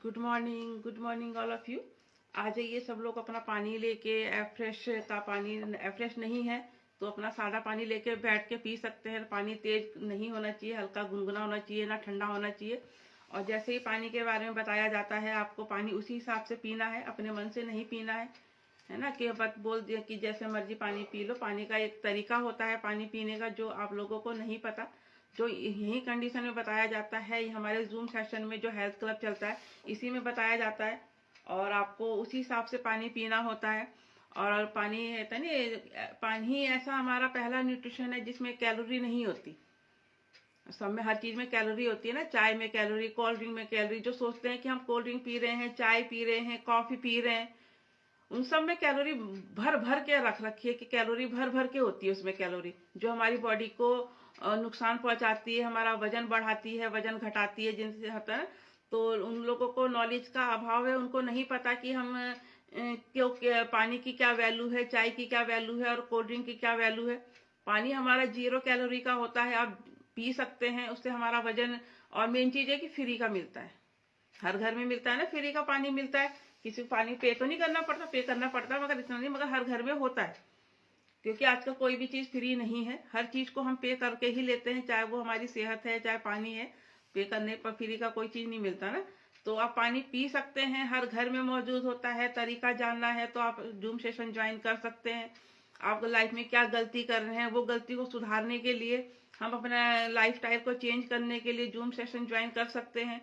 Good morning all of you. आ जाइए सब लोग अपना पानी लेके। फ्रेश का पानी फ्रेश नहीं है तो अपना सादा पानी लेके बैठ के पी सकते हैं। पानी तेज नहीं होना चाहिए, हल्का गुनगुना होना चाहिए, ना ठंडा होना चाहिए। और जैसे ही पानी के बारे में बताया जाता है, आपको पानी उसी हिसाब से पीना है, अपने मन से नहीं पीना है ना। कि बस बोल दिया कि जैसे मर्जी पानी पी लो। पानी का एक तरीका होता है पानी पीने का, जो आप लोगों को नहीं पता, जो यही कंडीशन में बताया जाता है। हमारे जूम सेशन में जो हेल्थ क्लब चलता है, इसी में बताया जाता है और आपको उसी हिसाब से पानी पीना होता है। और पानी है पानी ऐसा हमारा पहला न्यूट्रिशन है जिसमें कैलोरी नहीं होती। सब में हर चीज में कैलोरी होती है ना। चाय में कैलोरी, कोल्ड ड्रिंक में कैलोरी। जो सोचते हैं कि हम कोल्ड ड्रिंक पी रहे हैं, चाय पी रहे हैं, कॉफी पी रहे हैं, उन सब में कैलोरी भर भर के रख रखी है कि कैलोरी भर भर के होती है उसमें कैलोरी, जो हमारी बॉडी को नुकसान पहुंचाती है, हमारा वजन बढ़ाती है, वजन घटाती है, जिनसे होता है। तो उन लोगों को नॉलेज का अभाव है, उनको नहीं पता कि हम क्यों पानी की क्या वैल्यू है, चाय की क्या वैल्यू है और कोल्ड ड्रिंक की क्या वैल्यू है। पानी हमारा 0 कैलोरी का होता है, आप पी सकते हैं, उससे हमारा वजन। और मेन चीज है कि फ्री का मिलता है, हर घर में मिलता है ना, फ्री का पानी मिलता है। किसी को पानी पे तो नहीं करना पड़ता, पे करना पड़ता है मगर इतना नहीं, मगर हर घर में होता है। क्योंकि आजकल कोई भी चीज फ्री नहीं है, हर चीज को हम पे करके ही लेते हैं, चाहे वो हमारी सेहत है, चाहे पानी है। पे करने पर फ्री का कोई चीज नहीं मिलता ना। तो आप पानी पी सकते हैं, हर घर में मौजूद होता है। तरीका जानना है तो आप जूम सेशन ज्वाइन कर सकते हैं। आप लाइफ में क्या गलती कर रहे हैं, वो गलती को सुधारने के लिए, हम अपना लाइफ स्टाइल को चेंज करने के लिए जूम सेशन ज्वाइन कर सकते हैं।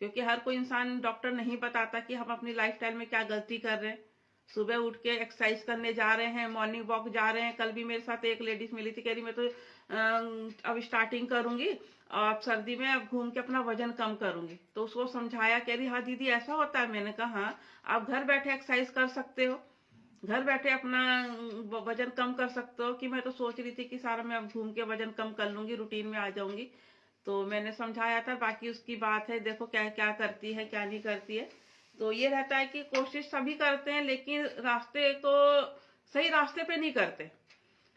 क्योंकि हर कोई इंसान, डॉक्टर नहीं बताता कि हम अपनी लाइफस्टाइल में क्या गलती कर रहे हैं। सुबह उठ के एक्सरसाइज करने जा रहे हैं, मॉर्निंग वॉक जा रहे हैं। कल भी मेरे साथ एक लेडीज मिली थी, कह रही मैं तो अब स्टार्टिंग करूंगी और सर्दी में अब घूम के अपना वजन कम करूंगी। तो उसको समझाया, कह रही हाँ दीदी ऐसा होता है। मैंने कहा हाँ, आप घर बैठे एक्सरसाइज कर सकते हो, घर बैठे अपना वजन कम कर सकते हो। कि मैं तो सोच रही थी कि सारा मैं अब घूम के वजन कम कर लूंगी, रूटीन में आ जाऊंगी। तो मैंने समझाया था, बाकी उसकी बात है, देखो क्या क्या करती है क्या नहीं करती है। तो ये रहता है कि कोशिश सभी करते हैं, लेकिन रास्ते को सही रास्ते पे नहीं करते।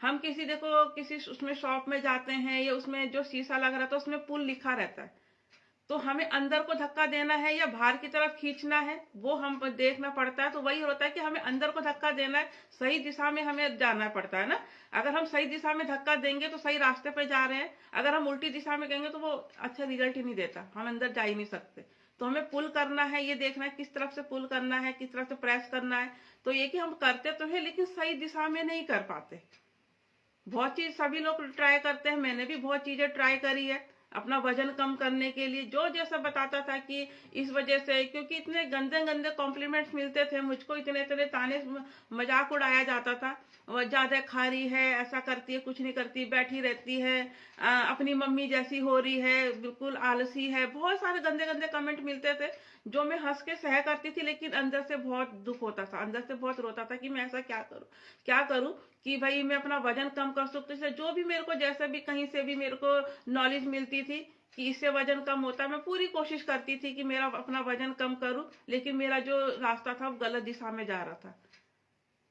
हम किसी, देखो किसी उसमें शॉप में जाते हैं, या उसमें जो शीशा लग रहा था उसमें पुल लिखा रहता है, तो हमें अंदर को धक्का देना है या बाहर की तरफ खींचना है, वो हम देखना पड़ता है। तो वही होता है कि हमें अंदर को धक्का देना है, सही दिशा में हमें जाना पड़ता है ना। अगर हम सही दिशा में धक्का देंगे तो सही रास्ते पर जा रहे हैं, अगर हम उल्टी दिशा में गएंगे तो वो अच्छा रिजल्ट ही नहीं देता, हम अंदर जा ही नहीं सकते। तो हमें पुल करना है, ये देखना है किस तरफ से पुल करना है, किस तरफ से प्रेस करना है। तो ये कि हम करते तो है लेकिन सही दिशा में नहीं कर पाते। बहुत चीज सभी लोग ट्राई करते हैं, मैंने भी बहुत चीजें ट्राई करी है अपना वजन कम करने के लिए। जो जैसा बताता था कि इस वजह से, क्योंकि इतने गंदे गंदे कॉम्प्लीमेंट्स मिलते थे मुझको, इतने इतने ताने मजाक उड़ाया जाता था। वो ज्यादा खा रही है, ऐसा करती है, कुछ नहीं करती, बैठी रहती है, अपनी मम्मी जैसी हो रही है, बिल्कुल आलसी है। बहुत सारे गंदे गंदे कमेंट मिलते थे, जो मैं हंस के सह करती थी, लेकिन अंदर से बहुत दुख होता था, अंदर से बहुत रोता था कि मैं ऐसा क्या करूं, क्या करूं कि भाई मैं अपना वजन कम कर सकती हूँ। जो भी मेरे को, जैसे भी कहीं से भी मेरे को नॉलेज मिलती थी कि इससे वजन कम होता है, मैं पूरी कोशिश करती थी कि मेरा अपना वजन कम करूं। लेकिन मेरा जो रास्ता था वो गलत दिशा में जा रहा था।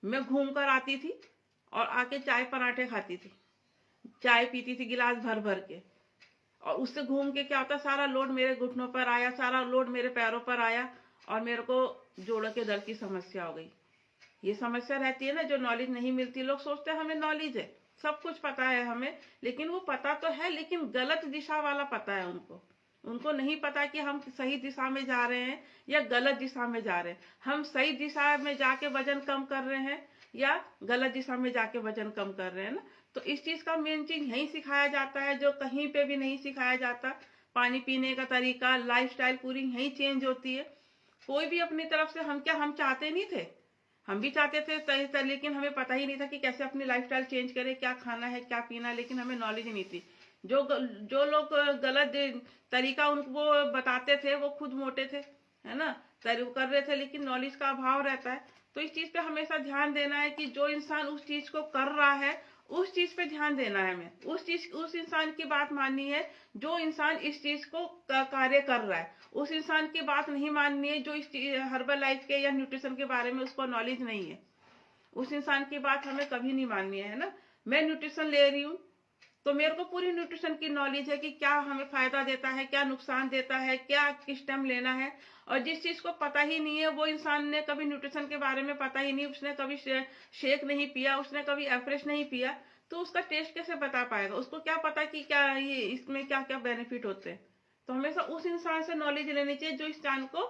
मैं घूम कर आती थी और आके चाय पराठे खाती थी, चाय पीती थी गिलास भर भर के, और उससे घूम के क्या होता, सारा लोड मेरे घुटनों पर आया, सारा लोड मेरे पैरों पर आया, और मेरे को जोड़ों के दर्द की समस्या हो गई। ये समस्या रहती है ना, जो नॉलेज नहीं मिलती। लोग सोचते हैं हमें नॉलेज है, सब कुछ पता है हमें, लेकिन वो पता तो है लेकिन गलत दिशा वाला पता है उनको। उनको नहीं पता कि हम सही दिशा में जा रहे हैं या गलत दिशा में जा रहे हैं, हम सही दिशा में जाके वजन कम कर रहे हैं या गलत दिशा में जाके वजन कम कर रहे हैं ना। तो इस चीज का मेन चीज यही सिखाया जाता है, जो कहीं पे भी नहीं सिखाया जाता। पानी पीने का तरीका, लाइफस्टाइल पूरी यही चेंज होती है। कोई भी अपनी तरफ से, हम क्या, हम चाहते नहीं थे, हम भी चाहते थे, लेकिन हमें पता ही नहीं था कि कैसे अपनी लाइफस्टाइल चेंज करें, क्या खाना है क्या पीना है, लेकिन हमें नॉलेज ही नहीं थी। जो लोग गलत तरीका उनको बताते थे, वो खुद मोटे थे, है ना, कर रहे थे, लेकिन नॉलेज का अभाव रहता है। तो इस चीज पे हमेशा ध्यान देना है कि जो इंसान उस चीज को कर रहा है, उस चीज पे ध्यान देना है हमें, उस इंसान की बात माननी है जो इंसान इस चीज को कार्य कर रहा है। उस इंसान की बात नहीं माननी है जो इस हर्बल लाइफ के या न्यूट्रिशन के बारे में उसको नॉलेज नहीं है। उस इंसान की बात हमें कभी नहीं माननी है ना। मैं न्यूट्रिशन ले रही हूँ, तो मेरे को पूरी न्यूट्रिशन की नॉलेज है कि क्या हमें फायदा देता है, क्या नुकसान देता है, क्या किस टाइम लेना है। और जिस चीज को पता ही नहीं है, वो इंसान ने कभी न्यूट्रिशन के बारे में पता ही नहीं, उसने कभी शेक नहीं पिया, उसने कभी एफ्रेश नहीं पिया, तो उसका टेस्ट कैसे बता पाएगा? उसको क्या पता कि क्या ये इसमें क्या क्या बेनिफिट होते हैं। तो हमेशा उस इंसान से नॉलेज लेनी चाहिए जो इस इंसान को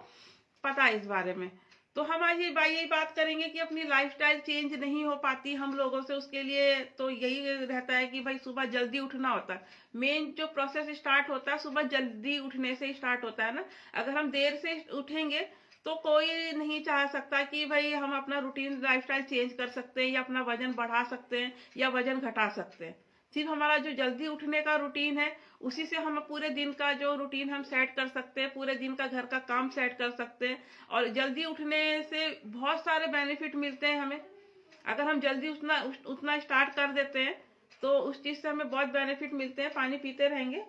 पता है इस बारे में। तो हम आज यही बात करेंगे कि अपनी लाइफस्टाइल चेंज नहीं हो पाती हम लोगों से, उसके लिए तो यही रहता है कि भाई सुबह जल्दी उठना होता है। मेन जो प्रोसेस स्टार्ट होता है सुबह जल्दी उठने से स्टार्ट होता है ना। अगर हम देर से उठेंगे तो कोई नहीं चाह सकता कि भाई हम अपना रूटीन लाइफस्टाइल चेंज कर सकते हैं या अपना वजन बढ़ा सकते हैं या वजन घटा सकते हैं। सिर्फ हमारा जो जल्दी उठने का रूटीन है उसी से हम पूरे दिन का जो रूटीन हम सेट कर सकते हैं, पूरे दिन का घर का काम सेट कर सकते हैं। और जल्दी उठने से बहुत सारे बेनिफिट मिलते हैं हमें। अगर हम जल्दी उठना स्टार्ट कर देते हैं तो उस चीज से हमें बहुत बेनिफिट मिलते हैं। पानी पीते रहेंगे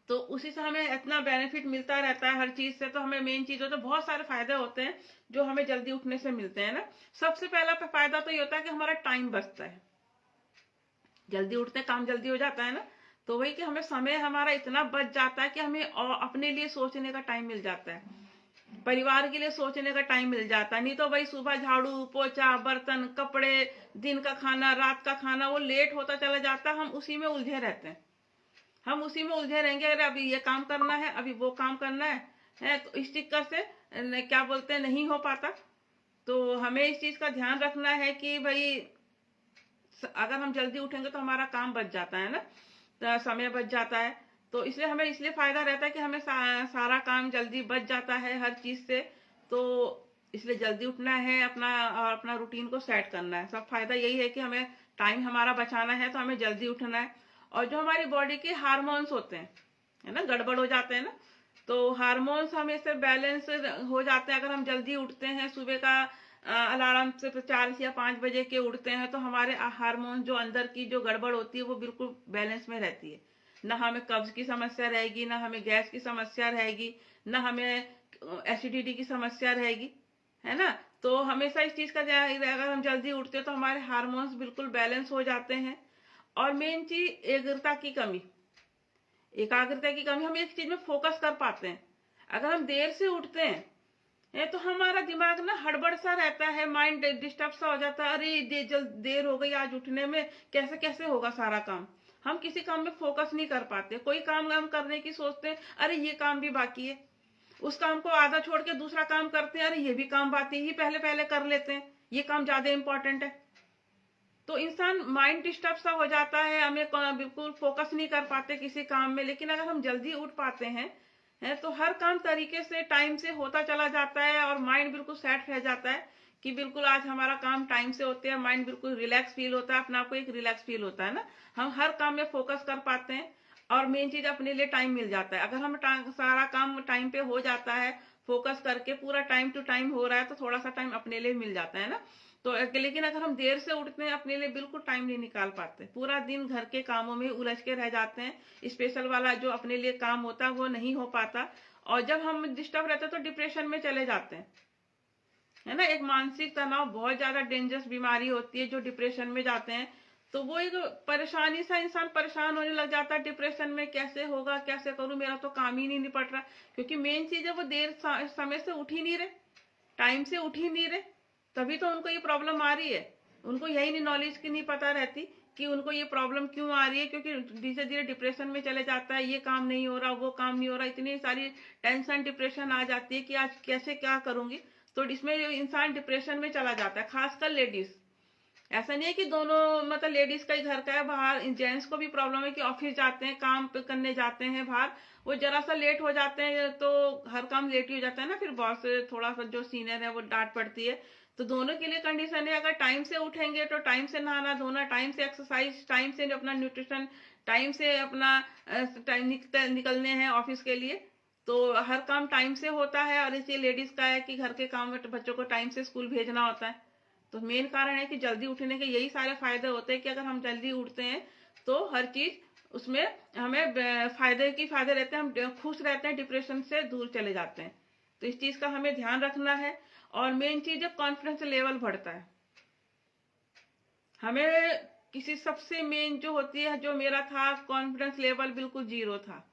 तो उसी से हमें इतना बेनिफिट मिलता रहता है हर चीज से। तो हमें मेन चीज होता है, बहुत सारे फायदे होते हैं जो हमें जल्दी उठने से मिलते हैं ना। सबसे पहला फायदा तो ये होता है कि हमारा टाइम बचता है। जल्दी उठते काम जल्दी हो जाता है ना, तो वही कि हमें समय हमारा इतना बच जाता है कि हमें अपने लिए सोचने का टाइम मिल जाता है, परिवार के लिए सोचने का टाइम मिल जाता है। नहीं तो भाई सुबह झाड़ू पोछा बर्तन कपड़े दिन का खाना रात का खाना वो लेट होता चला जाता है, हम उसी में उलझे रहते हैं। हम उसी में उलझे रहेंगे, अरे अभी ये काम करना है अभी वो काम करना है तो इस चक्कर से क्या बोलते हैं नहीं हो पाता। तो हमें इस चीज का ध्यान रखना है कि भाई अगर हम जल्दी उठेंगे तो हमारा काम बच जाता है ना, तो समय बच जाता है। तो इसलिए हमें इसलिए फायदा रहता है कि हमें सारा काम जल्दी बच जाता है हर चीज से। तो इसलिए जल्दी उठना है अपना और अपना रूटीन को सेट करना है। सब फायदा यही है कि हमें टाइम हमारा बचाना है तो हमें जल्दी उठना है। और जो हमारी बॉडी के हार्मोन्स होते हैं है ना, गड़बड़ हो जाते हैं ना, तो हार्मोन्स हमेशा बैलेंस हो जाते हैं। अगर हम जल्दी उठते हैं सुबह का अलार्म से 4 या 5 बजे के उठते हैं तो हमारे हार्मोन जो अंदर की जो गड़बड़ होती है वो बिल्कुल बैलेंस में रहती है। ना हमें कब्ज की समस्या रहेगी, ना हमें गैस की समस्या रहेगी, ना हमें एसिडिटी की समस्या रहेगी, है ना। तो हमेशा इस चीज का ध्यान, अगर हम जल्दी उठते हैं तो हमारे हार्मोन्स बिल्कुल बैलेंस हो जाते हैं। और मेन चीज एकाग्रता की कमी, हम एक चीज में फोकस कर पाते हैं। अगर हम देर से उठते हैं तो हमारा दिमाग ना हड़बड़ सा रहता है, माइंड डिस्टर्ब सा हो जाता है। अरे देर हो गई आज उठने में, कैसे कैसे होगा सारा काम। हम किसी काम में फोकस नहीं कर पाते। कोई काम हम करने की सोचते हैं, अरे ये काम भी बाकी है, उस काम को आधा छोड़ के दूसरा काम करते हैं, अरे ये भी काम बाकी है, ये पहले पहले कर लेते हैं, ये काम ज्यादा इंपॉर्टेंट है। तो इंसान माइंड डिस्टर्ब सा हो जाता है, हमें बिल्कुल फोकस नहीं कर पाते किसी काम में। लेकिन अगर हम जल्दी उठ पाते हैं तो हर काम तरीके से टाइम से होता चला जाता है और माइंड बिल्कुल सेट रह जाता है कि बिल्कुल आज हमारा काम टाइम से होते हैं। माइंड बिल्कुल रिलैक्स फील होता है, अपने आप को एक रिलैक्स फील होता है ना। हम हर काम में फोकस कर पाते हैं और मेन चीज अपने लिए टाइम मिल जाता है। अगर हम सारा काम टाइम पे हो जाता है, फोकस करके पूरा टाइम टू टाइम हो रहा है, तो थोड़ा सा टाइम अपने लिए मिल जाता है ना। तो लेकिन अगर हम देर से उठते हैं अपने लिए बिल्कुल टाइम नहीं निकाल पाते, पूरा दिन घर के कामों में उलझ के रह जाते हैं, स्पेशल वाला जो अपने लिए काम होता है वो नहीं हो पाता। और जब हम डिस्टर्ब रहते हैं तो डिप्रेशन में चले जाते हैं, है ना। एक मानसिक तनाव बहुत ज्यादा डेंजरस बीमारी होती है, जो डिप्रेशन में जाते हैं तो वो एक परेशानी सा, इंसान परेशान होने लग जाता है डिप्रेशन में। कैसे होगा, कैसे करूं, मेरा तो काम ही नहीं निपट रहा। क्योंकि मेन चीज है वो देर समय से उठ ही नहीं रहे, टाइम से उठ ही नहीं रहे, तभी तो उनको ये प्रॉब्लम आ रही है। उनको यही नहीं, नॉलेज की नहीं पता रहती कि उनको ये प्रॉब्लम क्यों आ रही है। क्योंकि धीरे धीरे डिप्रेशन में चले जाता है, ये काम नहीं हो रहा, वो काम नहीं हो रहा, इतनी सारी टेंशन डिप्रेशन आ जाती है कि आज कैसे क्या करूंगी। तो इसमें इंसान डिप्रेशन में चला जाता है, खासकर लेडीज। ऐसा नहीं है कि दोनों, मतलब लेडीज का ही घर का है, बाहर जेंट्स को भी प्रॉब्लम है कि ऑफिस जाते हैं, काम करने जाते हैं बाहर, वो जरा सा लेट हो जाते हैं तो हर काम लेट ही हो जाता है ना। फिर बॉस थोड़ा सा जो सीनियर है वो डांट पड़ती है। तो दोनों के लिए कंडीशन है, अगर टाइम से उठेंगे तो टाइम से नहाना धोना, टाइम से एक्सरसाइज, टाइम से अपना न्यूट्रिशन, टाइम से अपना टाइम निकलने हैं ऑफिस के लिए, तो हर काम टाइम से होता है। और इसी लेडीज का है कि घर के काम में बच्चों को टाइम से स्कूल भेजना होता है। तो मेन कारण है कि जल्दी उठने के यही सारे फायदे होते हैं कि अगर हम जल्दी उठते हैं तो हर चीज उसमें हमें फायदे रहते हैं, हम खुश रहते हैं, डिप्रेशन से दूर चले जाते हैं। तो इस चीज का हमें ध्यान रखना है। और मेन चीज है कॉन्फिडेंस लेवल बढ़ता है। हमें किसी सबसे मेन जो होती है, जो मेरा था कॉन्फिडेंस लेवल बिल्कुल जीरो था।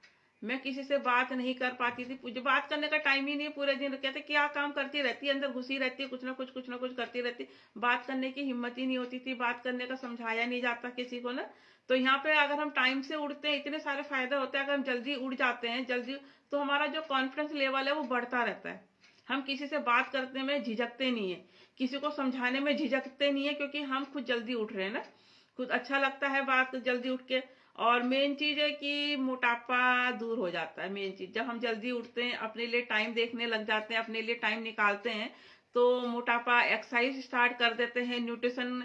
मैं किसी से बात नहीं कर पाती थी, मुझे बात करने का टाइम ही नहीं है। पूरे दिन कहते क्या काम करती रहती है, अंदर घुसी रहती है, कुछ ना कुछ करती रहती। बात करने की हिम्मत ही नहीं होती थी, बात करने का समझाया नहीं जाता किसी को ना। तो यहाँ पे अगर हम टाइम से उठते हैं, इतने सारे फायदे होते हैं। अगर हम जल्दी उठ जाते हैं जल्दी, तो हमारा जो कॉन्फिडेंस लेवल है वो बढ़ता रहता है। हम किसी से बात करने में झिझकते नहीं है, किसी को समझाने में झिझकते नहीं है, क्योंकि हम खुद जल्दी उठ रहे हैं ना। खुद अच्छा लगता है बात जल्दी उठ के। और मेन चीज है कि मोटापा दूर हो जाता है। मेन चीज, जब हम जल्दी उठते हैं, अपने लिए टाइम देखने लग जाते हैं, अपने लिए टाइम निकालते हैं, तो मोटापा, एक्सरसाइज स्टार्ट कर देते हैं, न्यूट्रिशन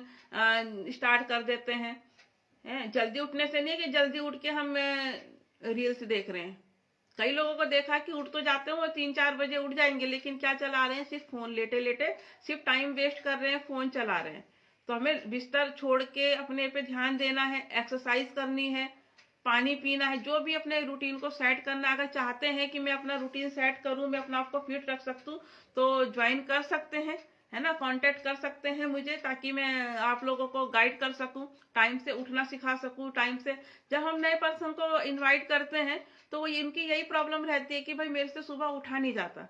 स्टार्ट कर देते हैं। जल्दी उठने से नहीं कि जल्दी उठ के हम रील्स देख रहे हैं। कई लोगों को देखा कि उठ तो जाते हैं, वो 3-4 बजे उठ जाएंगे, लेकिन क्या चला रहे हैं, सिर्फ फोन लेटे लेटे सिर्फ टाइम वेस्ट कर रहे हैं, फोन चला रहे हैं। तो हमें बिस्तर छोड़ के अपने पे ध्यान देना है, एक्सरसाइज करनी है, पानी पीना है, जो भी अपने रूटीन को सेट करना है। अगर चाहते हैं कि मैं अपना रूटीन सेट करूं, मैं अपना आपको फिट रख सकूं, तो ज्वाइन कर सकते हैं, है ना, कांटेक्ट कर सकते हैं मुझे, ताकि मैं आप लोगों को गाइड कर सकूं, टाइम से उठना सिखा सकूं, टाइम से। जब हम नए पर्सन को इनवाइट करते हैं, तो वो इनकी यही प्रॉब्लम रहती है कि भाई मेरे से सुबह उठा नहीं जाता।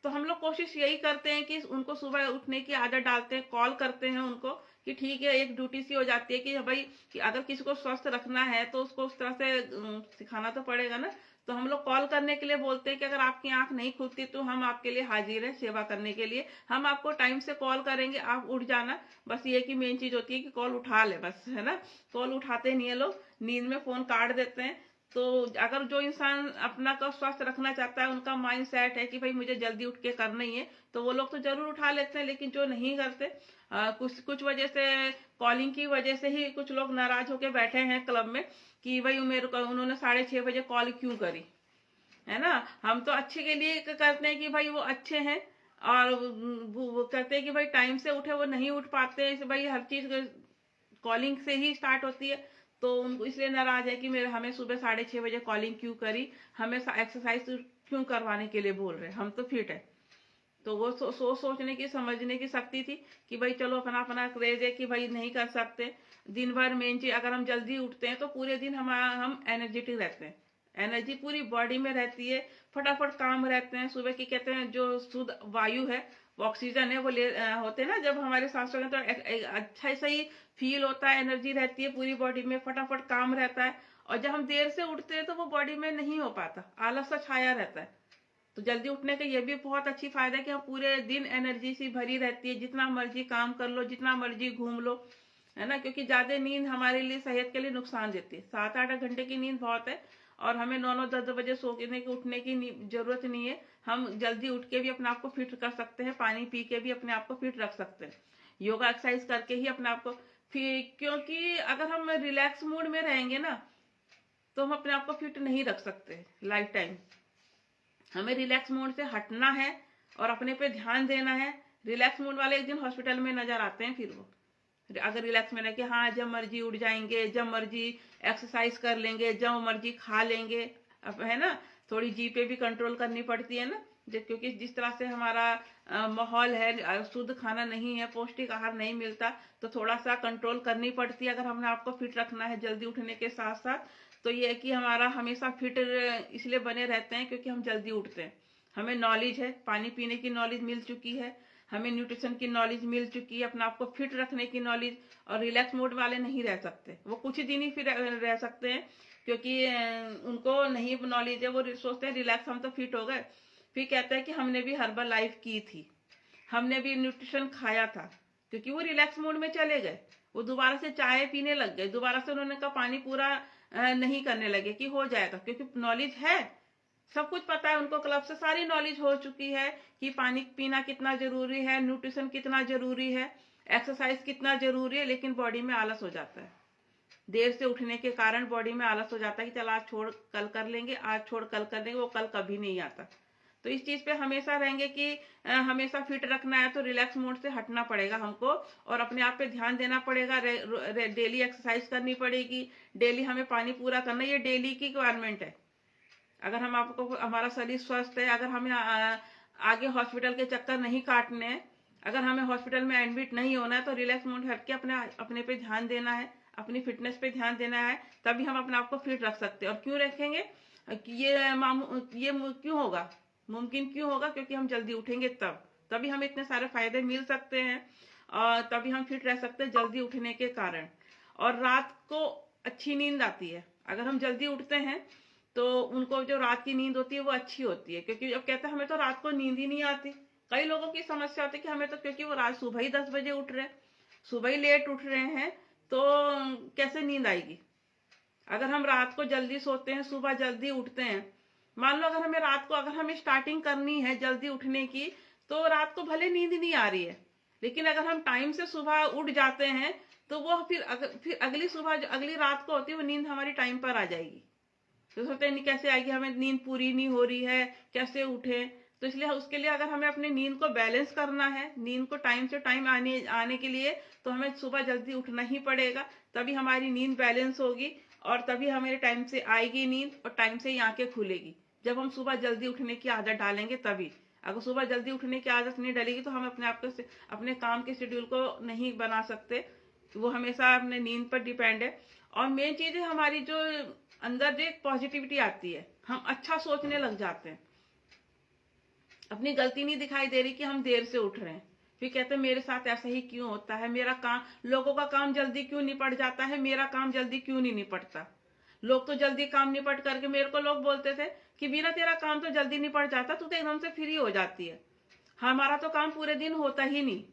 तो हम लोग कोशिश यही करते हैं कि उनको सुबह उठने की आदत डालते हैं, कॉल करते हैं उनको कि ठीक है, एक ड्यूटी सी हो जाती है कि भाई कि अगर किसी को स्वस्थ रखना है तो उसको उस तरह से सिखाना तो पड़ेगा ना। तो हम लोग कॉल करने के लिए बोलते हैं कि अगर आपकी आंख नहीं खुलती तो हम आपके लिए हाजिर हैं सेवा करने के लिए। हम आपको टाइम से कॉल करेंगे, आप उठ जाना। बस ये की मेन चीज होती है कि कॉल उठा ले, बस, है ना। कॉल उठाते नहीं है लोग, नींद में फोन काट देते हैं। तो अगर जो इंसान अपना का स्वास्थ्य रखना चाहता है, उनका माइंड सेट है कि भाई मुझे जल्दी उठ के करना ही है, तो वो लोग तो जरूर उठा लेते हैं। लेकिन जो नहीं करते, कुछ कुछ वजह से, कॉलिंग की वजह से ही कुछ लोग नाराज होके बैठे हैं क्लब में कि भाई मेरे को उन्होंने 6:30 बजे कॉल क्यों करी, है ना। हम तो अच्छे के लिए करते हैं कि भाई वो अच्छे हैं, और वो कहते हैं कि भाई टाइम से उठे, वो नहीं उठ पाते। इस भाई हर चीज कॉलिंग से ही स्टार्ट होती है। तो उनको इसलिए नाराज है कि मेरे हमें सुबह 6:30 बजे कॉलिंग क्यों करी, हमें एक्सरसाइज क्यों करवाने के लिए बोल रहे, हम तो फिट है। तो वो सोचने की, समझने की शक्ति थी कि भाई चलो, अपना अपना क्रेज है कि भाई नहीं कर सकते। दिन भर मेन चीज, अगर हम जल्दी उठते हैं तो पूरे दिन हम एनर्जेटिक रहते हैं, एनर्जी पूरी बॉडी में रहती है, फटाफट काम रहते हैं। सुबह की कहते हैं जो शुद्ध वायु है, ऑक्सीजन है, वो होते हैं ना जब हमारे सांसों में, तो अच्छा सही फील होता है, एनर्जी रहती है पूरी बॉडी में, फटाफट काम रहता है। और जब हम देर से उठते हैं तो वो बॉडी में नहीं हो पाता, आलस सा छाया रहता है। तो जल्दी उठने का ये भी बहुत अच्छी फायदा है कि हम पूरे दिन एनर्जी से भरी रहती है, जितना मर्जी काम कर लो, जितना मर्जी घूम लो, है ना। क्योंकि ज्यादा नींद हमारे लिए, सेहत के लिए नुकसान देती है। 7-8 घंटे की नींद बहुत है, और हमें 9-9, 10-10 बजे सोने की, उठने की जरूरत नहीं है। हम जल्दी उठ के भी अपने आप को फिट कर सकते हैं, पानी पी के भी अपने आप को फिट रख सकते हैं, योगा एक्सरसाइज करके ही अपने आप को फिट। क्योंकि अगर हम रिलैक्स मूड में रहेंगे ना, तो हम अपने आप को फिट नहीं रख सकते लाइफ टाइम। हमें रिलैक्स मोड से हटना है और अपने पे ध्यान देना है। रिलैक्स मोड वाले एक दिन हॉस्पिटल में नजर आते हैं। फिर वो अगर रिलैक्स में रहे कि हाँ जब मर्जी उठ जाएंगे, जब मर्जी एक्सरसाइज कर लेंगे, जब मर्जी खा लेंगे, अब है ना, थोड़ी जी पे भी कंट्रोल करनी पड़ती है ना। क्योंकि जिस तरह से हमारा माहौल है, शुद्ध खाना नहीं है, पौष्टिक आहार नहीं मिलता, तो थोड़ा सा कंट्रोल करनी पड़ती है अगर हमने आपको फिट रखना है जल्दी उठने के साथ साथ। तो ये है कि हमारा हमेशा फिट इसलिए बने रहते हैं क्योंकि हम जल्दी उठते हैं। हमें नॉलेज है, पानी पीने की नॉलेज मिल चुकी है, हमें न्यूट्रिशन की नॉलेज मिल चुकी है, अपने आप को फिट रखने की नॉलेज। और रिलैक्स मोड वाले नहीं रह सकते, वो कुछ ही दिन ही फिर रह सकते हैं, क्योंकि उनको नहीं नॉलेज है। वो सोचते हैं रिलैक्स, हम तो फिट हो गए, फिर कहते हैं कि हमने भी हर्बल लाइफ की थी, हमने भी न्यूट्रिशन खाया था। क्योंकि वो रिलैक्स मोड में चले गए, वो दोबारा से चाय पीने लग गए, दोबारा से उन्होंने कहा पानी पूरा नहीं करने लगे कि हो जाएगा। क्योंकि नॉलेज है, सब कुछ पता है उनको, क्लब से सारी नॉलेज हो चुकी है कि पानी पीना कितना जरूरी है, न्यूट्रिशन कितना जरूरी है, एक्सरसाइज कितना जरूरी है। लेकिन बॉडी में आलस हो जाता है, देर से उठने के कारण बॉडी में आलस हो जाता है कि चल आज छोड़ कल कर लेंगे, आज छोड़ कल कर लेंगे, वो कल कभी नहीं आता। तो इस चीज पे हमेशा रहेंगे कि हमेशा फिट रखना है तो रिलैक्स मोड से हटना पड़ेगा हमको, और अपने आप पे ध्यान देना पड़ेगा। डेली एक्सरसाइज करनी पड़ेगी, डेली हमें पानी पूरा करना, ये डेली की रिक्वायरमेंट है। अगर हम आपको, हमारा शरीर स्वस्थ है, अगर हमें आगे हॉस्पिटल के चक्कर नहीं काटने हैं, अगर हमें हॉस्पिटल में एडमिट नहीं होना है तो रिलैक्स मोड हट के अपने अपने पे ध्यान देना है, अपनी फिटनेस पे ध्यान देना है, तभी हम अपने आप को फिट रख सकते हैं। और क्यों रखेंगे, ये क्यों होगा, मुमकिन क्यों होगा, क्योंकि हम जल्दी उठेंगे तभी हमें इतने सारे फायदे मिल सकते हैं और तभी हम फिट रह सकते हैं जल्दी उठने के कारण। और रात को अच्छी नींद आती है। अगर हम जल्दी उठते हैं तो उनको जो रात की नींद होती है वो अच्छी होती है, क्योंकि अब कहते हैं हमें तो रात को नींद ही नहीं आती। कई लोगों की समस्या होती है कि हमें तो, क्योंकि वो रात सुबह ही 10 बजे उठ रहे हैं, सुबह ही लेट उठ रहे हैं, तो कैसे नींद आएगी। अगर हम रात को जल्दी सोते हैं, सुबह जल्दी उठते हैं, मान लो अगर हमें रात को, अगर हमें स्टार्टिंग करनी है जल्दी उठने की, तो रात को भले नींद नहीं आ रही है, लेकिन अगर हम टाइम से सुबह उठ जाते हैं तो वो फिर अगली सुबह जो अगली रात को होती है वो नींद हमारी टाइम पर आ जाएगी। तो सोचते नहीं कैसे आएगी, हमें नींद पूरी नहीं हो रही है, कैसे उठे। तो इसलिए उसके लिए अगर हमें अपनी नींद को बैलेंस करना है, नींद को टाइम से टाइम आने के लिए, तो हमें सुबह जल्दी उठना ही पड़ेगा। तभी हमारी नींद बैलेंस होगी और तभी हमें टाइम से आएगी नींद और टाइम से ही आंखें खुलेगी। जब हम सुबह जल्दी उठने की आदत डालेंगे तभी। अगर सुबह जल्दी उठने की आदत नहीं डलेगी तो हम अपने आप को, अपने काम के शेड्यूल को नहीं बना सकते। वो हमेशा अपने नींद पर डिपेंड है। और मेन चीज है हमारी जो अंदर जो एक पॉजिटिविटी आती है, हम अच्छा सोचने लग जाते हैं। अपनी गलती नहीं दिखाई दे रही कि हम देर से उठ रहे हैं, फिर कहते हैं मेरे साथ ऐसा ही क्यों होता है, मेरा काम, लोगों का काम जल्दी क्यों निपट जाता है, मेरा काम जल्दी क्यों नहीं निपटता। लोग तो जल्दी काम निपट करके, मेरे को लोग बोलते थे कि बिना तेरा काम तो जल्दी निपट जाता, तू तो एकदम से फ्री हो जाती है। हमारा तो काम पूरे दिन होता ही नहीं।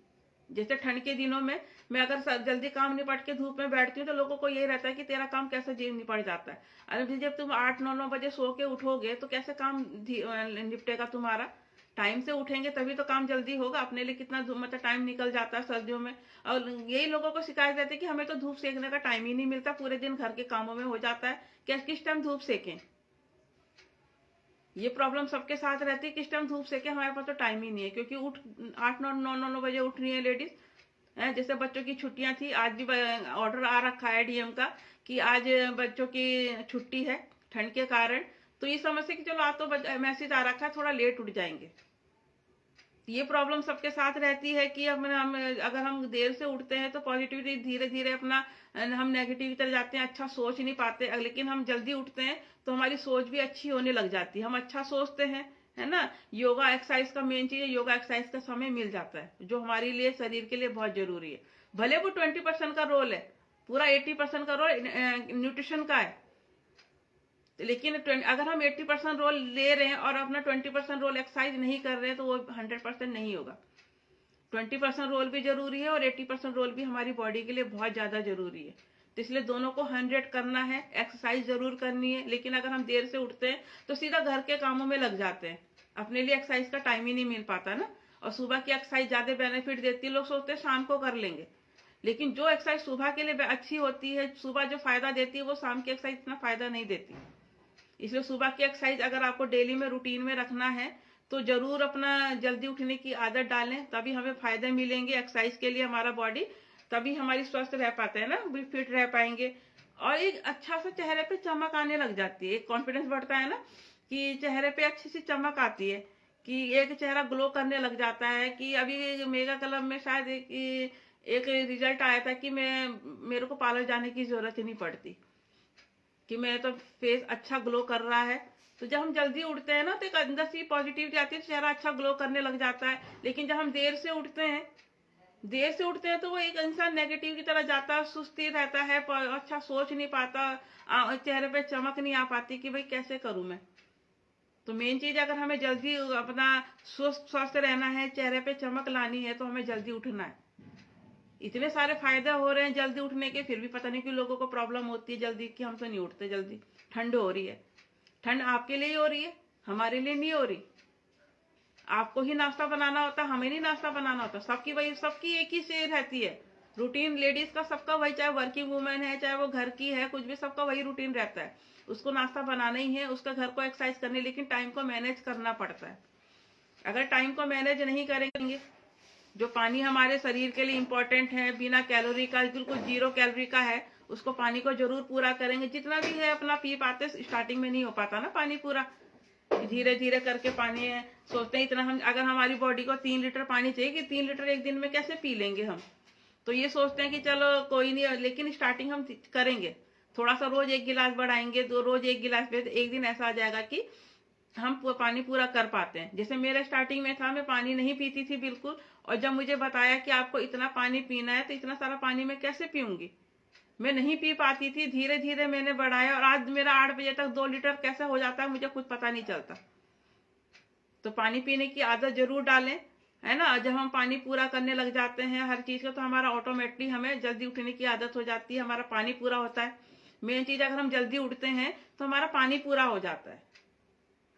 जैसे ठंड के दिनों में मैं अगर जल्दी काम निपट के धूप में बैठती हूँ तो लोगों को यही रहता है कि तेरा काम कैसे निपट जाता है। अरे जब तुम 8-9 बजे सो के उठोगे तो कैसे काम निपटेगा तुम्हारा। टाइम से उठेंगे तभी तो काम जल्दी होगा। अपने लिए कितना मतलब टाइम निकल जाता है सर्दियों में। और यही लोगों को शिकायत रहती है कि हमें तो धूप सेकने का टाइम ही नहीं मिलता, पूरे दिन घर के कामों में हो जाता है, किस टाइम धूप सेकें। ये प्रॉब्लम सबके साथ रहती है, किस टाइम धूप सेके, हमारे पास तो टाइम ही नहीं है। क्योंकि 8-9 बजे उठ रही है लेडीज। जैसे बच्चों की छुट्टियां थी, आज भी ऑर्डर आ रखा है डीएम का कि आज बच्चों की छुट्टी है ठंड के कारण। तो ये समझते कि चलो आज तो मैसेज आ रखा है, थोड़ा लेट उठ जाएंगे। ये प्रॉब्लम सबके साथ रहती है कि हम अगर हम देर से उठते हैं तो पॉजिटिविटी धीरे धीरे अपना, हम नेगेटिव की तरफ जाते हैं, अच्छा सोच नहीं पाते। लेकिन हम जल्दी उठते हैं तो हमारी सोच भी अच्छी होने लग जाती है, हम अच्छा सोचते हैं, है ना। योगा एक्सरसाइज का मेन चीज है, योगा एक्सरसाइज का समय मिल जाता है जो हमारे लिए, शरीर के लिए बहुत जरूरी है। भले वो 20% का रोल है, पूरा 80% का रोल न्यूट्रिशन का है, लेकिन अगर हम 80% रोल ले रहे हैं और अपना 20% रोल एक्सरसाइज नहीं कर रहे हैं तो वो 100% नहीं होगा। 20% रोल भी जरूरी है और 80% रोल भी हमारी बॉडी के लिए बहुत ज्यादा जरूरी है। तो इसलिए दोनों को 100 करना है। एक्सरसाइज जरूर करनी है, लेकिन अगर हम देर से उठते हैं तो सीधा घर के कामों में लग जाते हैं, अपने लिए एक्सरसाइज का टाइम ही नहीं मिल पाता ना। और सुबह की एक्सरसाइज ज्यादा बेनिफिट देती है, लोग सोचते हैं शाम को कर लेंगे, लेकिन जो एक्सरसाइज सुबह के लिए अच्छी होती है, सुबह जो फायदा देती है, वो शाम की एक्सरसाइज इतना फायदा नहीं देती। इसलिए सुबह की एक्सरसाइज अगर आपको डेली में रूटीन में रखना है तो जरूर अपना जल्दी उठने की आदत डालें, तभी हमें फायदे मिलेंगे एक्सरसाइज के लिए, हमारा बॉडी तभी हमारी स्वस्थ रह पाते हैं ना, फिट रह पाएंगे। और एक अच्छा सा चेहरे पे चमक आने लग जाती है, एक कॉन्फिडेंस बढ़ता है ना कि चेहरे पे अच्छी सी चमक आती है, कि एक चेहरा ग्लो करने लग जाता है। कि अभी मेगा क्लब में शायद एक रिजल्ट आया था कि मेरे को पार्लर जाने की जरूरत ही नहीं पड़ती, कि मेरा तो फेस अच्छा ग्लो कर रहा है। तो जब हम जल्दी उठते हैं ना तो एक अंदर से पॉजिटिविटी आती है, चेहरा अच्छा ग्लो करने लग जाता है। लेकिन जब हम देर से उठते हैं तो वो एक इंसान नेगेटिव की तरह जाता है, सुस्ती रहता है, अच्छा सोच नहीं पाता, चेहरे पे चमक नहीं आ पाती कि भाई कैसे करूं मैं। तो मेन चीज, अगर हमें जल्दी अपना स्वस्थ रहना है, चेहरे पे चमक लानी है, तो हमें जल्दी उठना है। इतने सारे फायदे हो रहे हैं जल्दी उठने के, फिर भी पता नहीं क्यों लोगों को प्रॉब्लम होती है जल्दी, कि हम तो नहीं उठते जल्दी। ठंड हो रही है, ठंड आपके लिए ही हो रही है, हमारे लिए नहीं हो रही। आपको ही नाश्ता बनाना होता, हमें नहीं नाश्ता बनाना होता। सबकी एक ही से रहती है रूटीन, लेडीज का सबका वही, चाहे वर्किंग वुमेन है, चाहे वो घर की है, कुछ भी, सबका वही रूटीन रहता है। उसको नाश्ता बनाना ही है, उसका घर को एक्सरसाइज करनी, लेकिन टाइम को मैनेज करना पड़ता है। अगर टाइम को मैनेज नहीं करेंगे, जो पानी हमारे शरीर के लिए इम्पोर्टेंट है, बिना कैलोरी का, बिल्कुल 0 कैलोरी का है, उसको पानी को जरूर पूरा करेंगे। जितना भी है अपना पी पाते, स्टार्टिंग में नहीं हो पाता ना पानी पूरा, धीरे धीरे करके पानी सोचते हैं इतना हम, अगर हमारी बॉडी को 3 लीटर पानी चाहिए कि 3 लीटर एक दिन में कैसे पी लेंगे हम, तो ये सोचते हैं कि चलो कोई नहीं, लेकिन स्टार्टिंग हम करेंगे, थोड़ा सा रोज 1 गिलास बढ़ाएंगे, तो रोज 1 गिलास पे एक दिन ऐसा आ जाएगा कि हम पानी पूरा कर पाते हैं। जैसे मेरा स्टार्टिंग में था, मैं पानी नहीं पीती थी बिल्कुल, और जब मुझे बताया कि आपको इतना पानी पीना है तो इतना सारा पानी मैं कैसे पीऊंगी, मैं नहीं पी पाती थी। धीरे धीरे मैंने बढ़ाया और आज मेरा 8 बजे तक 2 लीटर कैसे हो जाता है मुझे खुद पता नहीं चलता। तो पानी पीने की आदत जरूर डालें, है ना। जब हम पानी पूरा करने लग जाते हैं हर चीज का, तो हमारा ऑटोमेटिकली हमें जल्दी उठने की आदत हो जाती है, हमारा पानी पूरा होता है। मेन चीज, अगर हम जल्दी उठते हैं तो हमारा पानी पूरा हो जाता है।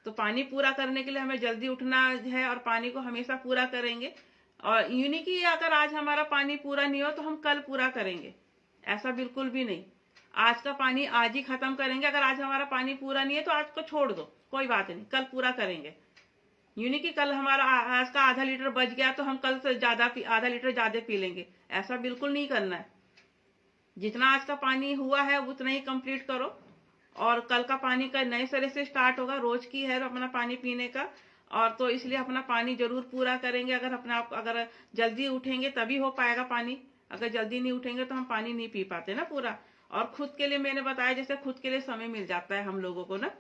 तो पानी पूरा करने के लिए हमें जल्दी उठना है और पानी को हमेशा पूरा करेंगे। और यूं नहीं कि अगर आज हमारा पानी पूरा नहीं हो तो हम कल पूरा करेंगे, ऐसा बिल्कुल भी नहीं। आज का पानी आज ही खत्म करेंगे। अगर आज हमारा पानी पूरा नहीं है तो आज को छोड़ दो, कोई बात नहीं, कल पूरा करेंगे। यूं नहीं कि कल हमारा आज का आधा लीटर बच गया तो हम कल से ज्यादा आधा लीटर ज्यादा पी लेंगे, ऐसा बिल्कुल नहीं करना है। जितना आज का पानी हुआ है उतना ही कंप्लीट करो, और कल का पानी का नए सिरे से स्टार्ट होगा। रोज की है अपना पानी पीने का, और तो इसलिए अपना पानी जरूर पूरा करेंगे। अगर जल्दी उठेंगे तभी हो पाएगा पानी, अगर जल्दी नहीं उठेंगे तो हम पानी नहीं पी पाते ना पूरा। और खुद के लिए मैंने बताया, जैसे खुद के लिए समय मिल जाता है हम लोगों को ना,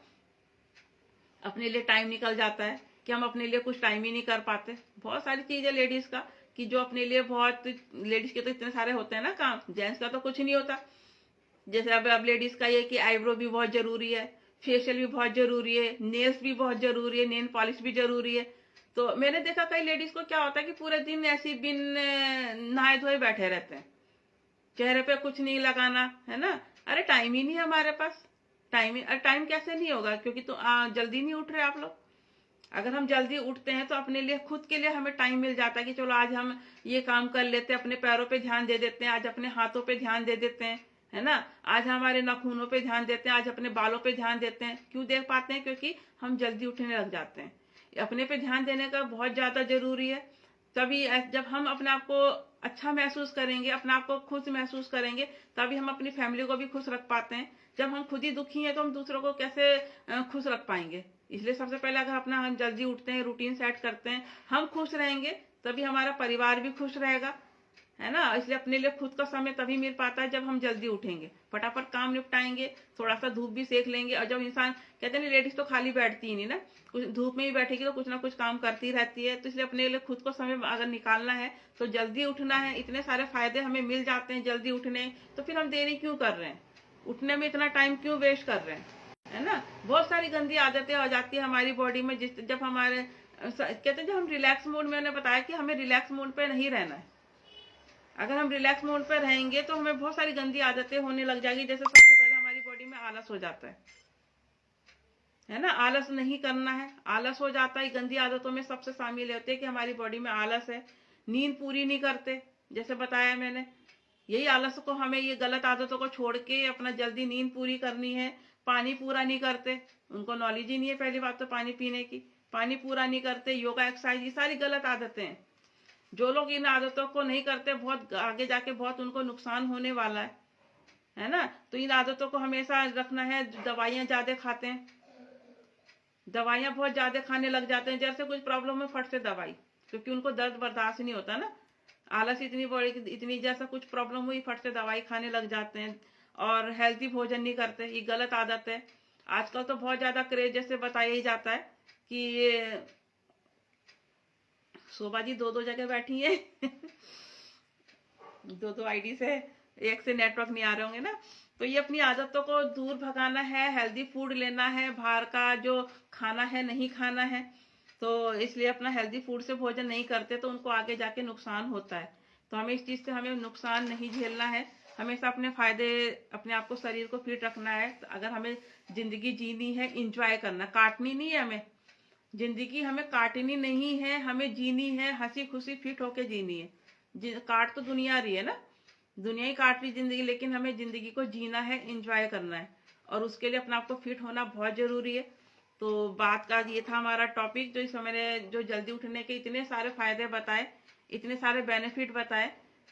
अपने लिए टाइम निकल जाता है कि हम अपने लिए कुछ टाइम ही नहीं कर पाते। बहुत सारी चीज है लेडीज का कि जो अपने लिए बहुत, लेडीज के तो इतने सारे होते हैं ना काम, जेंट्स का तो कुछ नहीं होता। जैसे अब लेडीज का ये कि आईब्रो भी बहुत जरूरी है, फेशियल भी बहुत जरूरी है, नेल्स भी बहुत जरूरी है, नेल पॉलिश भी जरूरी है। तो मैंने देखा कई लेडीज को क्या होता है कि पूरे दिन ऐसी बिन नहाए धोए बैठे रहते हैं, चेहरे पे कुछ नहीं लगाना, है ना। अरे टाइम ही नहीं है हमारे पास। टाइम कैसे नहीं होगा, क्योंकि तो जल्दी नहीं उठ रहे आप लोग। अगर हम जल्दी उठते हैं तो अपने लिए, खुद के लिए हमें टाइम मिल जाता है कि चलो आज हम ये काम कर लेते हैं, अपने पैरों पे ध्यान दे देते हैं, आज अपने हाथों पे ध्यान दे देते हैं, है ना। आज हमारे नाखूनों पे ध्यान देते हैं, आज अपने बालों पे ध्यान देते हैं। क्यों दे पाते हैं? क्योंकि हम जल्दी उठने लग जाते हैं। अपने पे ध्यान देने का बहुत ज्यादा जरूरी है। तभी जब हम अपने आप को अच्छा महसूस करेंगे, अपने आप को खुश महसूस करेंगे, तभी हम अपनी फैमिली को भी खुश रख पाते हैं। जब हम खुद ही दुखी हैं तो हम दूसरों को कैसे खुश रख पाएंगे। इसलिए सबसे पहले अगर अपना हम जल्दी उठते हैं, रूटीन सेट करते हैं, हम खुश रहेंगे, तभी हमारा परिवार भी खुश रहेगा, है ना। इसलिए अपने लिए खुद का समय तभी मिल पाता है जब हम जल्दी उठेंगे, फटाफट काम निपटाएंगे, थोड़ा सा धूप भी सेक लेंगे। और जब इंसान, कहते हैं लेडीज तो खाली बैठती ही नहीं ना, कुछ धूप में ही बैठेगी तो कुछ ना कुछ काम करती रहती है। तो इसलिए अपने लिए खुद को समय अगर निकालना है तो जल्दी उठना है। इतने सारे फायदे हमें मिल जाते हैं जल्दी उठने, तो फिर हम देरी क्यों कर रहे हैं, उठने में इतना टाइम क्यों वेस्ट कर रहे हैं, है ना। बहुत सारी गंदी आदतें हो जाती है हमारी बॉडी में। जब हमारे कहते हैं, जब हम रिलैक्स मूड में, मैंने बताया कि हमें रिलैक्स मूड पे नहीं रहना है। अगर हम रिलैक्स मोड पे रहेंगे तो हमें बहुत सारी गंदी आदतें होने लग जाएगी। जैसे सबसे पहले हमारी बॉडी में आलस हो जाता है ना। आलस नहीं करना है, आलस हो जाता है। गंदी आदतों में सबसे शामिल होते हैं कि हमारी बॉडी में आलस है, नींद पूरी नहीं करते, जैसे बताया मैंने। यही आलस को, हमें ये गलत आदतों को छोड़ के अपना जल्दी नींद पूरी करनी है। पानी पूरा नहीं करते, उनको नॉलेज ही नहीं है पहली बात तो पानी पीने की, पानी पूरा नहीं करते, योगा एक्सरसाइज, ये सारी गलत आदतें हैं। जो लोग इन आदतों को नहीं करते, बहुत आगे जाके बहुत उनको नुकसान होने वाला है ना। तो इन आदतों को हमेशा रखना है। दवाइयां ज्यादा खाते हैं, दवाइयां बहुत ज्यादा खाने लग जाते हैं, जैसे कुछ प्रॉब्लम है फट से दवाई, क्योंकि उनको दर्द बर्दाश्त नहीं होता ना। आलस इतनी बड़ी, इतनी जैसा कुछ प्रॉब्लम हुई फट से दवाई खाने लग जाते हैं, और हेल्थी भोजन नहीं करते। ये गलत आदत है। आजकल तो बहुत ज्यादा क्रेज, जैसे बताया ही जाता है कि ये शोभा जी 2 जगह बैठी है 2 आईडी से, एक से नेटवर्क नहीं आ रहे होंगे ना। तो ये अपनी आदतों को दूर भगाना है, हेल्दी फूड लेना है, बाहर का जो खाना है नहीं खाना है। तो इसलिए अपना हेल्दी फूड से भोजन नहीं करते तो उनको आगे जाके नुकसान होता है। तो हमें इस चीज से हमें नुकसान नहीं झेलना है। हमेशा अपने फायदे, अपने आप को, शरीर को फिट रखना है। तो अगर हमें जिंदगी जीनी है, इंजॉय करना, काटनी नहीं है हमें जिंदगी, हमें काटनी नहीं है, हमें जीनी है, हंसी खुशी फिट होके जीनी है। काट तो दुनिया रही है ना, दुनिया ही काट रही जिंदगी, लेकिन हमें जिंदगी को जीना है, एंजॉय करना है, और उसके लिए अपने आप को फिट होना बहुत जरूरी है। तो बात का ये था हमारा टॉपिक, जो इस मैंने जो जल्दी उठने के इतने सारे फायदे बताए, इतने सारे बेनिफिट बताए।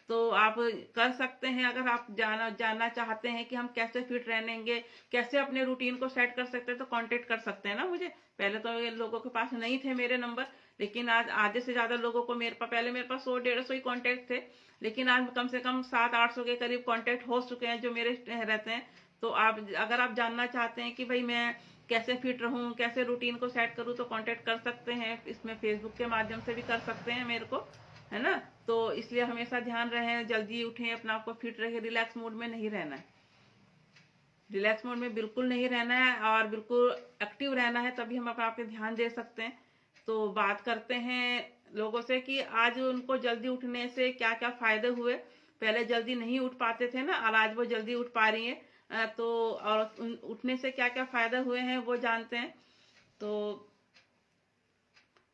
तो आप कर सकते हैं। अगर आप जानना चाहते हैं कि हम कैसे फिट रहेंगे, कैसे अपने रूटीन को सेट कर सकते हैं, तो कांटेक्ट कर सकते हैं ना मुझे। पहले तो ये लोगों के पास नहीं थे मेरे नंबर, लेकिन आज आधे से ज्यादा लोगों को पहले मेरे पास 100-150 ही कांटेक्ट थे, लेकिन आज कम से कम 700-800 के करीब कांटेक्ट हो चुके हैं जो मेरे रहते हैं। तो आप अगर आप जानना चाहते हैं कि भाई मैं कैसे फिट रहूं, कैसे रूटीन को सेट करूं, तो कांटेक्ट कर सकते हैं। इसमें फेसबुक के माध्यम से भी कर सकते हैं मेरे को, है ना। तो इसलिए हमेशा ध्यान रहे, जल्दी उठें, अपना आपको फिट रहे, रिलैक्स मूड में नहीं रहना है, रिलैक्स मोड में बिल्कुल नहीं रहना है और बिल्कुल एक्टिव रहना है, तभी हम अपना पे ध्यान दे सकते हैं। तो बात करते हैं लोगों से कि आज उनको जल्दी उठने से क्या क्या फायदे हुए। पहले जल्दी नहीं उठ पाते थे ना, और आज वो जल्दी उठ पा रही हैं। तो और उठने से क्या क्या फायदे हुए हैं वो जानते हैं। तो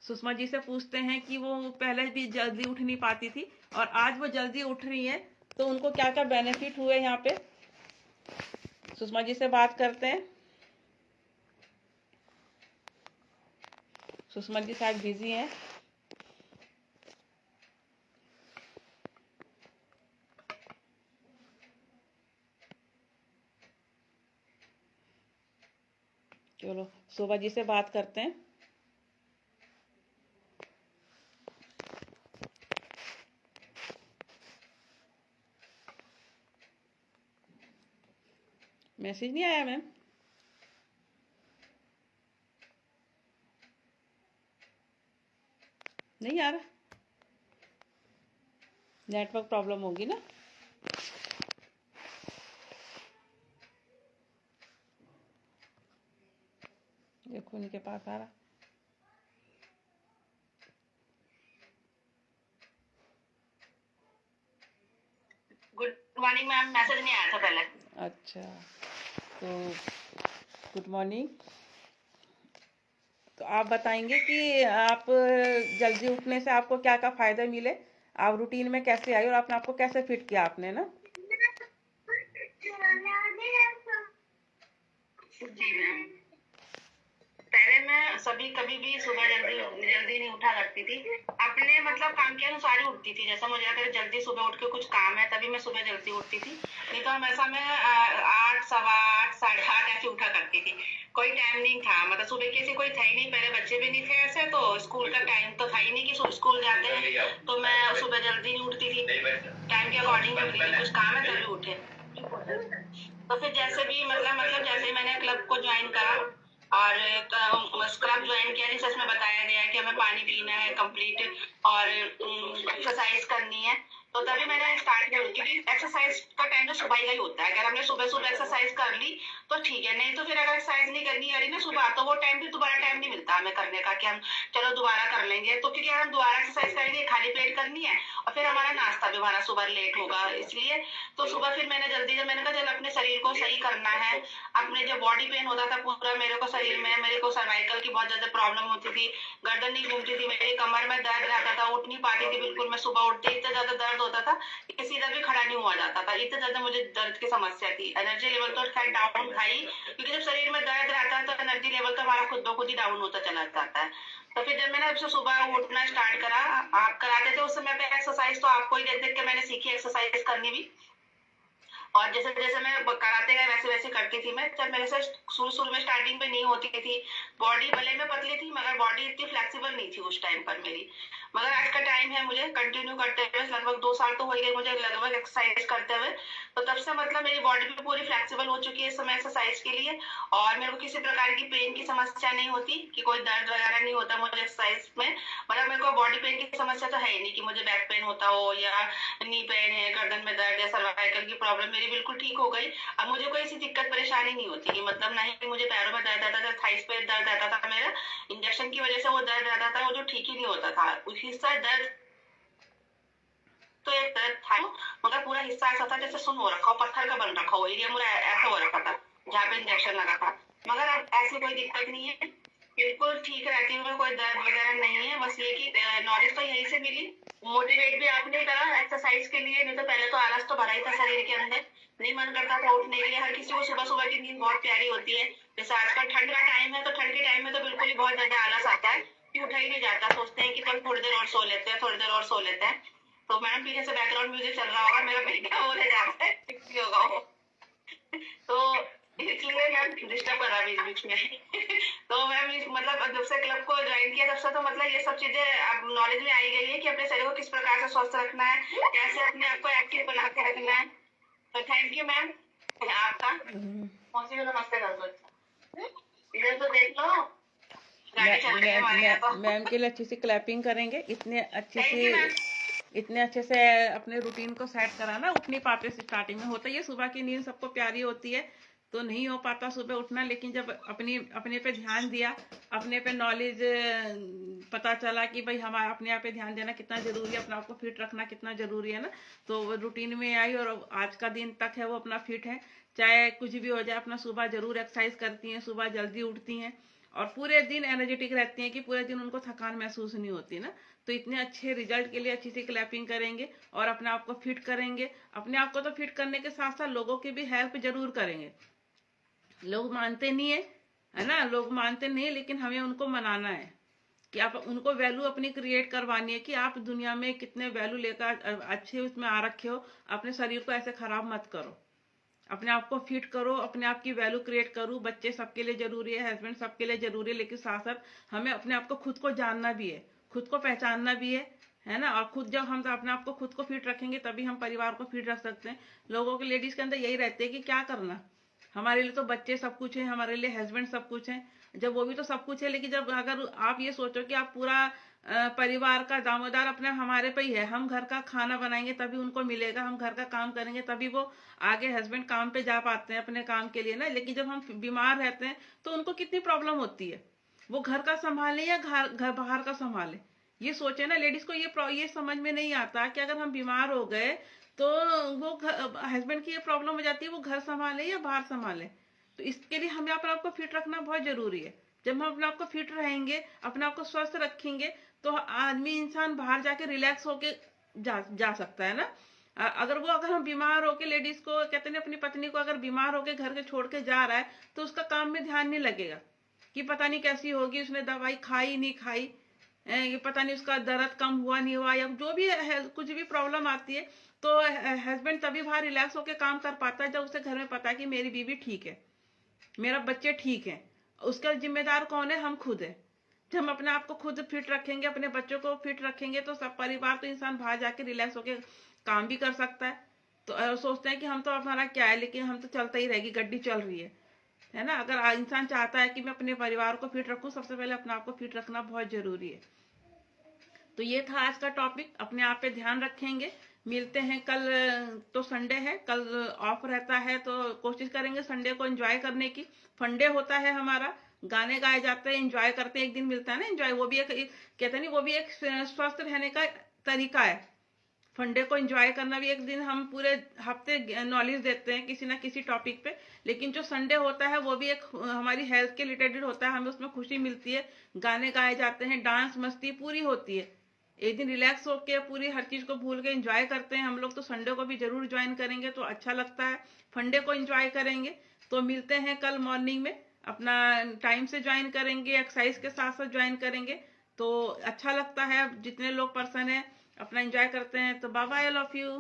सुषमा जी से पूछते हैं कि वो पहले भी जल्दी उठ नहीं पाती थी और आज वो जल्दी उठ रही है, तो उनको क्या क्या बेनिफिट हुए यहाँ पे। सुषमा जी से बात करते हैं। सुषमा जी शायद बिजी हैं। चलो शोभा जी से बात करते हैं। मैसेज नहीं आया मैम? नहीं आ रहा, नेटवर्क प्रॉब्लम होगी ना। देखो उनके पास आ रहा। गुड मॉर्निंग मैम, मैसेज नहीं आया था पहले। अच्छा, तो गुड मॉर्निंग। तो आप बताएंगे कि आप जल्दी उठने से आपको क्या क्या फायदे मिले, आप रूटीन में कैसे आए और अपने आपको कैसे फिट किया आपने ना। जी मैम, पहले मैं कभी भी सुबह जल्दी नहीं उठा करती थी। अपने मतलब काम के अनुसार ही उठती थी। जैसा मुझे अगर जल्दी सुबह उठ के कुछ काम है तभी मैं सुबह जल्दी उठती थी, नहीं तो हमेशा मैं 8, 8:15, 8:30 ऐसे उठा करती थी। कोई टाइम नहीं था, मतलब सुबह की कोई था ही नहीं। पहले बच्चे भी नहीं थे ऐसे, तो स्कूल का टाइम तो था ही नहीं कि स्कूल जाते हैं, तो मैं सुबह जल्दी नहीं उठती थी। टाइम के अकॉर्डिंग कुछ काम है तभी उठे। तो फिर जैसे भी मतलब जैसे मैंने क्लब को ज्वाइन करा और क्लब ज्वाइन किया, जिसमें इसमें बताया गया है कि हमें पानी पीना है कंप्लीट और एक्सरसाइज करनी है, तो तभी मैंने स्टार्ट किया। क्योंकि एक्सरसाइज का टाइम तो सुबह ही होता है। अगर हमने सुबह सुबह एक्सरसाइज कर ली तो ठीक है, नहीं तो फिर अगर एक्सरसाइज नहीं करनी है ना सुबह, तो वो टाइम भी दोबारा टाइम नहीं मिलता हमें करने का कि हम चलो दोबारा कर लेंगे। तो क्योंकि हम दोबारा एक्सरसाइज करेंगे, खाली पेट करनी है और फिर हमारा नाश्ता भी हमारा सुबह लेट होगा, इसलिए तो सुबह फिर मैंने मैंने कहा चल अपने शरीर को सही करना है। अपने जो बॉडी पेन होता था पूरा मेरे को शरीर में, मेरे को सर्वाइकल की बहुत ज्यादा प्रॉब्लम होती थी, गर्दन नहीं घूमती थी, मेरी कमर में दर्द रहता था, उठ नहीं पाती थी बिल्कुल। मैं सुबह उठते इतना ज्यादा दर्द होता था कि सीधा भी खड़ा नहीं हुआ जाता था, इतना ज्यादा मुझे दर्द की समस्या थी। एनर्जी लेवल तो खैर डाउन था ही, क्योंकि जब शरीर में दर्द रहता है तो एनर्जी लेवल तो हमारा खुद ब खुद ही डाउन होता चला जाता है। तो फिर जब मैंने सुबह उठना स्टार्ट करा, आप कराते थे उस समय पे एक्सरसाइज, तो आपको ही देख देख के मैंने सीखी एक्सरसाइज करनी भी। और जैसे जैसे मैं कराते गए वैसे वैसे करती थी मैं। जब मेरे से शुरू में स्टार्टिंग पे नहीं होती थी, बॉडी भले में पतली थी मगर बॉडी इतनी फ्लेक्सिबल नहीं थी उस टाइम पर मेरी। मगर आज का टाइम है मुझे कंटिन्यू करते हुए, लगभग 2 साल तो हो गए मुझे लगभग एक्सरसाइज करते हुए। तो तब से मतलब मेरी बॉडी भी पूरी फ्लेक्सिबल हो चुकी है इस समय एक्सरसाइज के लिए, और मेरे को किसी प्रकार की पेन की समस्या नहीं होती, कि कोई दर्द वगैरह नहीं होता मुझे एक्सरसाइज में। मतलब मेरे को बॉडी पेन की समस्या तो है ही नहीं कि मुझे बैक पेन होता हो या नी पेन है, गर्दन में दर्द या सर्वाइकल की प्रॉब्लम मेरी बिल्कुल ठीक हो गई। अब मुझे कोई ऐसी दिक्कत परेशानी नहीं होती कि मतलब ना ही मुझे पैरों में दर्द आता था, थाइस पे दर्द आता था मेरा, इंजेक्शन की वजह से वो दर्द आता था, वो जो ठीक ही नहीं होता था। उस हिस्सा दर्द तो एक दर्द था, मगर पूरा हिस्सा ऐसा था जैसे सुन हो रखा हो, पत्थर का बन रखा हो, एरिया पूरा ऐसा हो रखा था जहाँ पे इंजेक्शन लगा था। मगर अब ऐसी कोई दिक्कत नहीं है, बिल्कुल ठीक रहती हूँ मैं, कोई दर्द वगैरह नहीं है। बस ये कि नॉलेज तो यहीं से मिली, मोटिवेट भी आपने करा एक्सरसाइज के लिए, नहीं तो पहले तो आलस तो भरा ही था शरीर के अंदर, नहीं मन करता था उठने के लिए। हर किसी को सुबह सुबह की नींद बहुत प्यारी होती है। जैसे आजकल ठंड का टाइम है, तो ठंड के टाइम में तो बिल्कुल ही बहुत ज्यादा आलस आता है कि उठा ही नहीं जाता, सोचते हैं कि चल थोड़ी देर और सो लेते हैं, थोड़ी देर और सो लेते हैं। तो मैडम पीछे से बैकग्राउंड म्यूजिक चल रहा होगा, मेरा बेटा बोले जा रहा है किसी होगा वो, तो इसलिए मैम डिस्टर्ब कर रहा बीच बीच में। तो मैम मतलब जब से क्लब को ज्वाइन किया तब से तो मतलब ये सब चीजें अब नॉलेज में आई गई है कि अपने शरीर को किस प्रकार से स्वस्थ रखना है, कैसे अपने आप को एक्टिव बना के रखना है। तो थैंक यू मैम आपका। कौन सी नमस्ते कर दो, इधर तो देख लो, गाड़ी चल रही है हमारे यहाँ तो। मैम के लिए अच्छी सी क्लैपिंग करेंगे। इतने अच्छे से अपने रूटीन को सेट कराना। उठ नहीं पाते स्टार्टिंग में, होता है सुबह की नींद सबको प्यारी होती है तो नहीं हो पाता सुबह उठना, लेकिन जब अपने पे ध्यान दिया, अपने पे नॉलेज पता चला कि भाई हमारा अपने आप पे ध्यान देना कितना जरूरी है, अपने आप को फिट रखना कितना जरूरी है ना, तो वो रूटीन में आई और आज का दिन तक है वो अपना फिट है। चाहे कुछ भी हो जाए, अपना सुबह जरूर एक्सरसाइज करती हैं, सुबह जल्दी उठती हैं और पूरे दिन एनर्जेटिक रहती हैं कि पूरे दिन उनको थकान महसूस नहीं होती ना। तो इतने अच्छे रिजल्ट के लिए अच्छी सी क्लैपिंग करेंगे और अपने आप को फिट करेंगे। अपने आप को तो फिट करने के साथ साथ लोगों की भी हेल्प जरूर करेंगे। लोग मानते नहीं है ना, लोग मानते नहीं, लेकिन हमें उनको मनाना है कि आप उनको वैल्यू अपनी क्रिएट करवानी है कि आप दुनिया में कितने वैल्यू लेकर अच्छे उसमें आ रखे हो। अपने शरीर को ऐसे खराब मत करो, अपने आप को फिट करो, अपने आप की वैल्यू क्रिएट करो। बच्चे सबके लिए जरूरी है, हस्बैंड सबके लिए जरूरी है, लेकिन साथ साथ हमें अपने आप को खुद को जानना भी है, खुद को पहचानना भी है ना। और खुद जब हम अपने आप को खुद को फिट रखेंगे तभी हम परिवार को फिट रख सकते हैं। लोगों के लेडीज के अंदर यही रहते हैं कि क्या करना, हमारे लिए तो बच्चे सब कुछ है, हमारे लिए हस्बैंड सब कुछ है। जब वो भी तो सब कुछ है, लेकिन जब अगर आप ये सोचो कि आप पूरा परिवार का दामोदार अपने हमारे पे ही है, हम घर का खाना बनाएंगे तभी उनको मिलेगा, हम घर का काम करेंगे तभी वो आगे हस्बैंड काम पे जा पाते हैं अपने काम के लिए ना। लेकिन जब हम बीमार रहते हैं तो उनको कितनी प्रॉब्लम होती है, वो घर का संभाले या घर बाहर का संभाले। ये सोचे ना, लेडीज को ये समझ में नहीं आता कि अगर हम बीमार हो गए तो वो हस्बैंड की ये प्रॉब्लम हो जाती है, वो घर संभाले या बाहर संभाले। तो इसके लिए हमें अपने आप को फिट रखना बहुत जरूरी है। जब हम अपने आप को फिट रहेंगे, अपने आप को स्वस्थ रखेंगे, तो आदमी इंसान बाहर जाके रिलैक्स होके जा सकता है ना। अगर हम बीमार होके, लेडीज को कहते हैं अपनी पत्नी को अगर बीमार होके घर के छोड़ के जा रहा है तो उसका काम में ध्यान नहीं लगेगा कि पता नहीं कैसी होगी, उसने दवाई खाई नहीं खाई, ये पता नहीं उसका दर्द कम हुआ नहीं हुआ, या जो भी है कुछ भी प्रॉब्लम आती है तो हस्बैंड तभी बाहर रिलैक्स होकर काम कर पाता है जब उसे घर में पता है कि मेरी बीवी ठीक है, मेरा बच्चे ठीक है। उसका जिम्मेदार कौन है? हम खुद है। जब हम अपने आप को खुद फिट रखेंगे, अपने बच्चों को फिट रखेंगे, तो सब परिवार, तो इंसान बाहर जाके रिलैक्स होकर काम भी कर सकता है। तो सोचते हैं कि हम तो हमारा क्या है, लेकिन हम तो चलता ही रहेगी, गड्डी चल रही है ना। अगर इंसान चाहता है कि मैं अपने परिवार को फिट रखूं, सबसे पहले अपने आप को फिट रखना बहुत जरूरी है। तो ये था आज का टॉपिक, अपने आप पे ध्यान रखेंगे। मिलते हैं कल, तो संडे है, कल ऑफ रहता है तो कोशिश करेंगे संडे को एंजॉय करने की। फंडे होता है हमारा, गाने गाए जाते हैं, एंजॉय करते हैं, एक दिन मिलता है ना एंजॉय। वो भी एक कहते नहीं, वो भी एक स्वस्थ रहने का तरीका है। फंडे को एंजॉय करना भी, एक दिन हम पूरे हफ्ते नॉलेज देते हैं किसी ना किसी टॉपिक पे, लेकिन जो संडे होता है वो भी एक हमारी हेल्थ के रिलेटेड होता है, हमें उसमें खुशी मिलती है, गाने गाए जाते हैं, डांस मस्ती पूरी होती है। एक दिन रिलैक्स होके पूरी हर चीज को भूल के एंजॉय करते हैं हम लोग। तो संडे को भी जरूर ज्वाइन करेंगे तो अच्छा लगता है, फंडे को एंजॉय करेंगे। तो मिलते हैं कल मॉर्निंग में, अपना टाइम से ज्वाइन करेंगे, एक्सरसाइज के साथ साथ ज्वाइन करेंगे तो अच्छा लगता है। जितने लोग पर्सन है अपना एंजॉय करते हैं। तो bye bye, I love you.